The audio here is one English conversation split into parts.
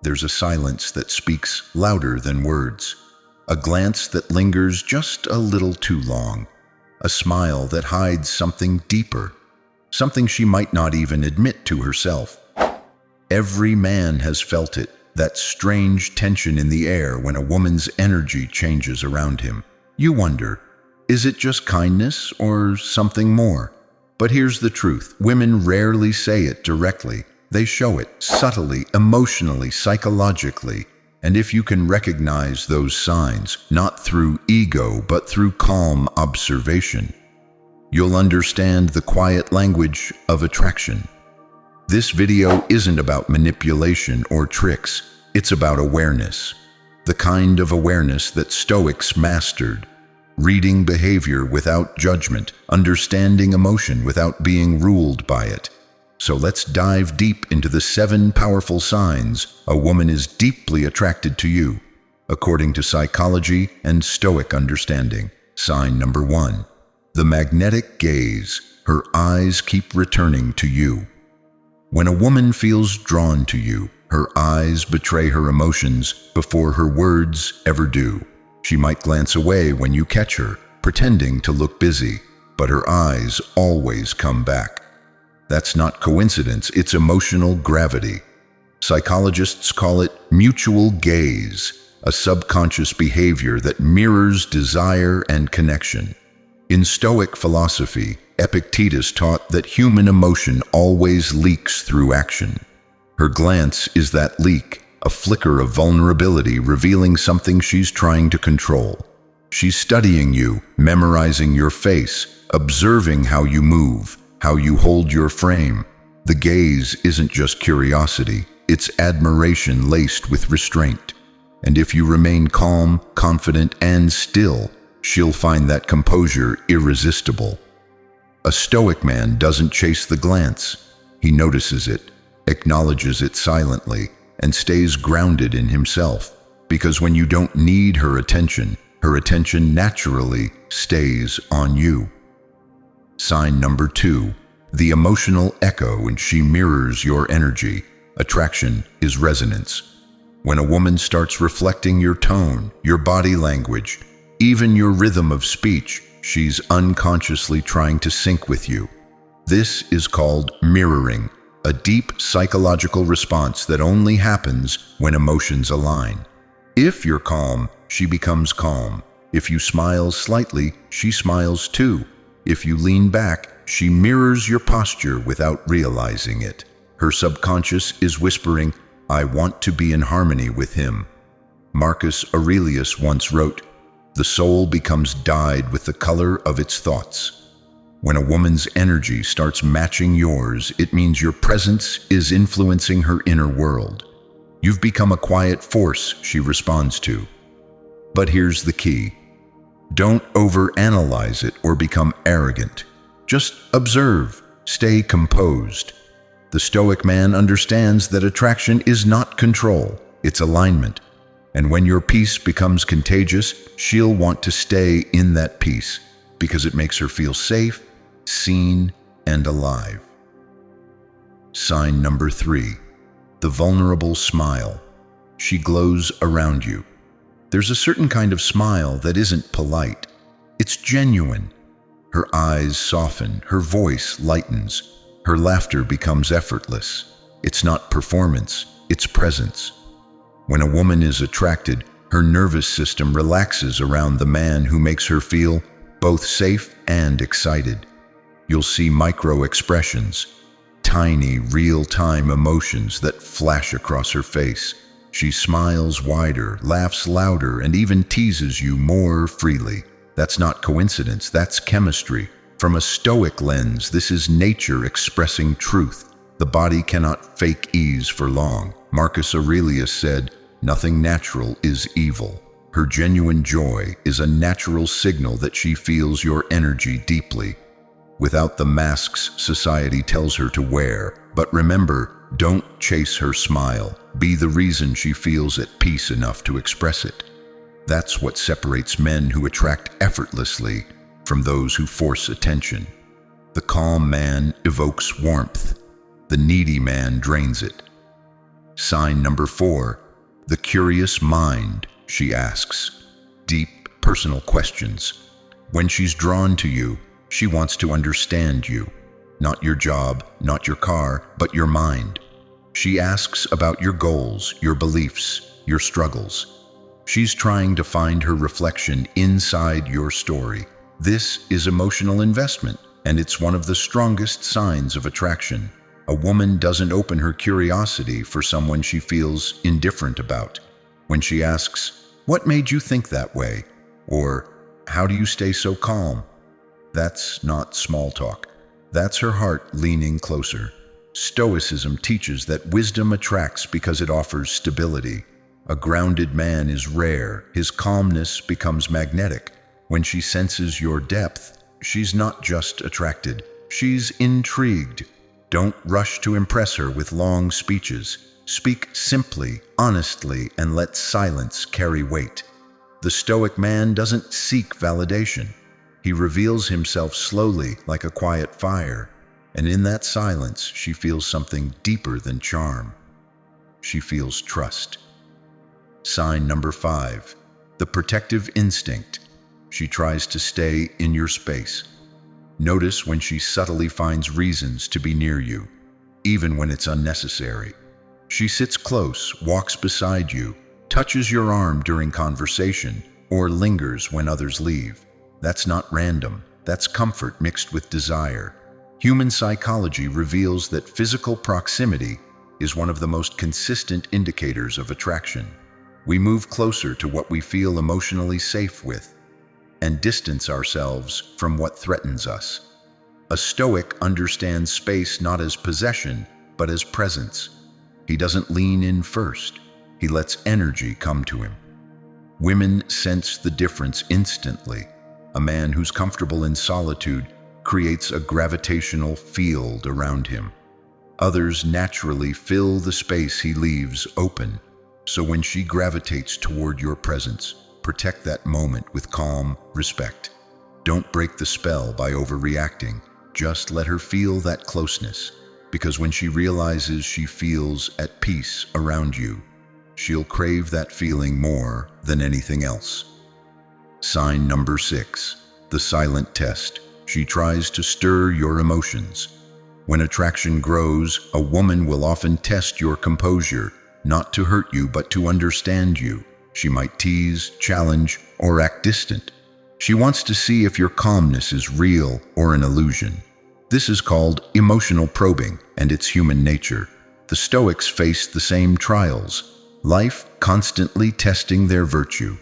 there's a silence that speaks louder than words, a glance that lingers just a little too long, a smile that hides something deeper, something she might not even admit to herself. Every man has felt it, that strange tension in the air when a woman's energy changes around him. You wonder, is it just kindness or something more? But here's the truth. Women rarely say it directly. They show it subtly, emotionally, psychologically. And if you can recognize those signs, not through ego, but through calm observation, you'll understand the quiet language of attraction. This video isn't about manipulation or tricks. It's about awareness. The kind of awareness that Stoics mastered. Reading behavior without judgment, understanding emotion without being ruled by it. So let's dive deep into the 7 powerful signs a woman is deeply attracted to you, according to psychology and Stoic understanding. Sign number 1. The magnetic gaze. Her eyes keep returning to you. When a woman feels drawn to you, her eyes betray her emotions before her words ever do. She might glance away when you catch her, pretending to look busy, but her eyes always come back. That's not coincidence, it's emotional gravity. Psychologists call it mutual gaze, a subconscious behavior that mirrors desire and connection. In Stoic philosophy, Epictetus taught that human emotion always leaks through action. Her glance is that leak, a flicker of vulnerability revealing something she's trying to control. She's studying you, memorizing your face, observing how you move, how you hold your frame. The gaze isn't just curiosity, it's admiration laced with restraint. And if you remain calm, confident, and still, she'll find that composure irresistible. A Stoic man doesn't chase the glance. He notices it, acknowledges it silently, and stays grounded in himself. Because when you don't need her attention naturally stays on you. Sign number 2. The emotional echo, and she mirrors your energy. Attraction is resonance. When a woman starts reflecting your tone, your body language, even your rhythm of speech, she's unconsciously trying to sync with you. This is called mirroring, a deep psychological response that only happens when emotions align. If you're calm, she becomes calm. If you smile slightly, she smiles too. If you lean back, she mirrors your posture without realizing it. Her subconscious is whispering, "I want to be in harmony with him." Marcus Aurelius once wrote, "The soul becomes dyed with the color of its thoughts." When a woman's energy starts matching yours, it means your presence is influencing her inner world. You've become a quiet force she responds to. But here's the key. Don't overanalyze it or become arrogant. Just observe, stay composed. The Stoic man understands that attraction is not control, it's alignment. And when your peace becomes contagious, she'll want to stay in that peace because it makes her feel safe, seen, and alive. Sign number 3. The vulnerable smile. She glows around you. There's a certain kind of smile that isn't polite. It's genuine. Her eyes soften, her voice lightens, her laughter becomes effortless. It's not performance, it's presence. When a woman is attracted, her nervous system relaxes around the man who makes her feel both safe and excited. You'll see micro-expressions, tiny, real-time emotions that flash across her face. She smiles wider, laughs louder, and even teases you more freely. That's not coincidence, that's chemistry. From a Stoic lens, this is nature expressing truth. The body cannot fake ease for long. Marcus Aurelius said, "Nothing natural is evil." Her genuine joy is a natural signal that she feels your energy deeply, without the masks society tells her to wear. But remember, don't chase her smile. Be the reason she feels at peace enough to express it. That's what separates men who attract effortlessly from those who force attention. The calm man evokes warmth. The needy man drains it. Sign number 4, the curious mind. She asks deep, personal questions. When she's drawn to you, she wants to understand you. Not your job, not your car, but your mind. She asks about your goals, your beliefs, your struggles. She's trying to find her reflection inside your story. This is emotional investment, and it's one of the strongest signs of attraction. A woman doesn't open her curiosity for someone she feels indifferent about. When she asks, "What made you think that way?" or "How do you stay so calm?" That's not small talk. That's her heart leaning closer. Stoicism teaches that wisdom attracts because it offers stability. A grounded man is rare. His calmness becomes magnetic. When she senses your depth, she's not just attracted, she's intrigued. Don't rush to impress her with long speeches. Speak simply, honestly, and let silence carry weight. The Stoic man doesn't seek validation. He reveals himself slowly like a quiet fire, and in that silence she feels something deeper than charm. She feels trust. Sign number 5, the protective instinct. She tries to stay in your space. Notice when she subtly finds reasons to be near you, even when it's unnecessary. She sits close, walks beside you, touches your arm during conversation, or lingers when others leave. That's not random. That's comfort mixed with desire. Human psychology reveals that physical proximity is one of the most consistent indicators of attraction. We move closer to what we feel emotionally safe with, and distance ourselves from what threatens us. A Stoic understands space not as possession, but as presence. He doesn't lean in first. He lets energy come to him. Women sense the difference instantly. A man who's comfortable in solitude creates a gravitational field around him. Others naturally fill the space he leaves open. So when she gravitates toward your presence, protect that moment with calm respect. Don't break the spell by overreacting. Just let her feel that closeness, because when she realizes she feels at peace around you, she'll crave that feeling more than anything else. Sign number 6, the silent test. She tries to stir your emotions. When attraction grows, a woman will often test your composure, not to hurt you, but to understand you. She might tease, challenge, or act distant. She wants to see if your calmness is real or an illusion. This is called emotional probing, and it's human nature. The Stoics faced the same trials, life constantly testing their virtue.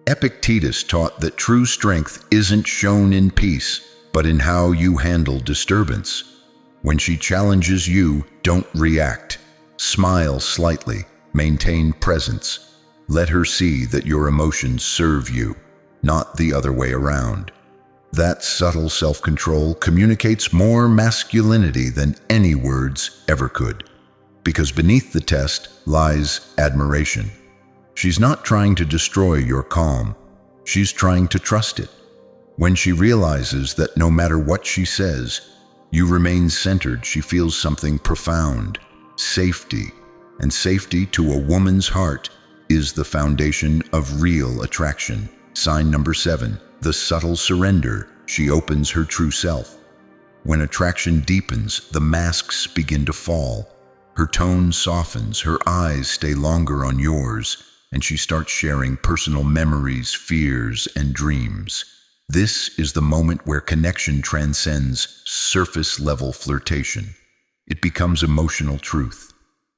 Epictetus taught that true strength isn't shown in peace, but in how you handle disturbance. When she challenges you, don't react. Smile slightly, maintain presence. Let her see that your emotions serve you, not the other way around. That subtle self-control communicates more masculinity than any words ever could, because beneath the test lies admiration. She's not trying to destroy your calm. She's trying to trust it. When she realizes that no matter what she says, you remain centered, she feels something profound, safety. And safety to a woman's heart is the foundation of real attraction. Sign number 7, the subtle surrender. She opens her true self. When attraction deepens, the masks begin to fall. Her tone softens, her eyes stay longer on yours, and she starts sharing personal memories, fears, and dreams. This is the moment where connection transcends surface-level flirtation. It becomes emotional truth.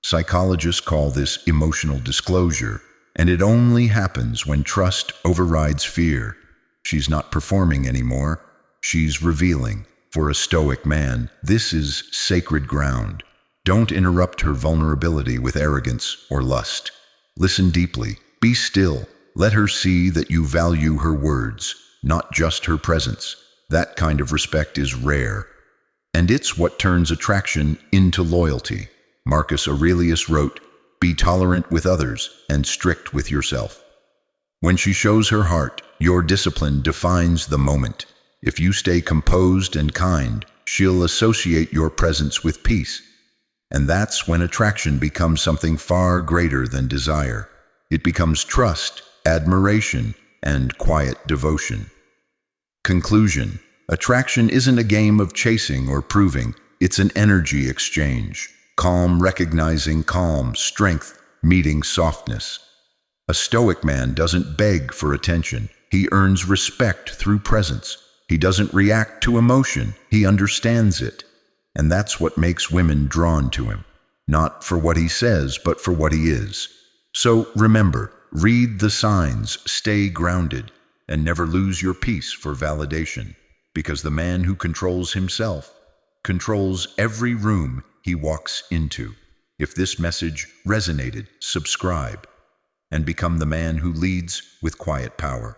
Psychologists call this emotional disclosure, and it only happens when trust overrides fear. She's not performing anymore, she's revealing. For a Stoic man, this is sacred ground. Don't interrupt her vulnerability with arrogance or lust. Listen deeply, be still, let her see that you value her words, not just her presence. That kind of respect is rare, and it's what turns attraction into loyalty. Marcus Aurelius wrote, "Be tolerant with others and strict with yourself." When she shows her heart, your discipline defines the moment. If you stay composed and kind, she'll associate your presence with peace. And that's when attraction becomes something far greater than desire. It becomes trust, admiration, and quiet devotion. Conclusion: attraction isn't a game of chasing or proving, it's an energy exchange. Calm recognizing calm, strength meeting softness. A stoic man doesn't beg for attention. He earns respect through presence. He doesn't react to emotion. He understands it. And that's what makes women drawn to him. Not for what he says, but for what he is. So remember, read the signs, stay grounded, and never lose your peace for validation. Because the man who controls himself controls every room he walks into. If this message resonated, subscribe and become the man who leads with quiet power.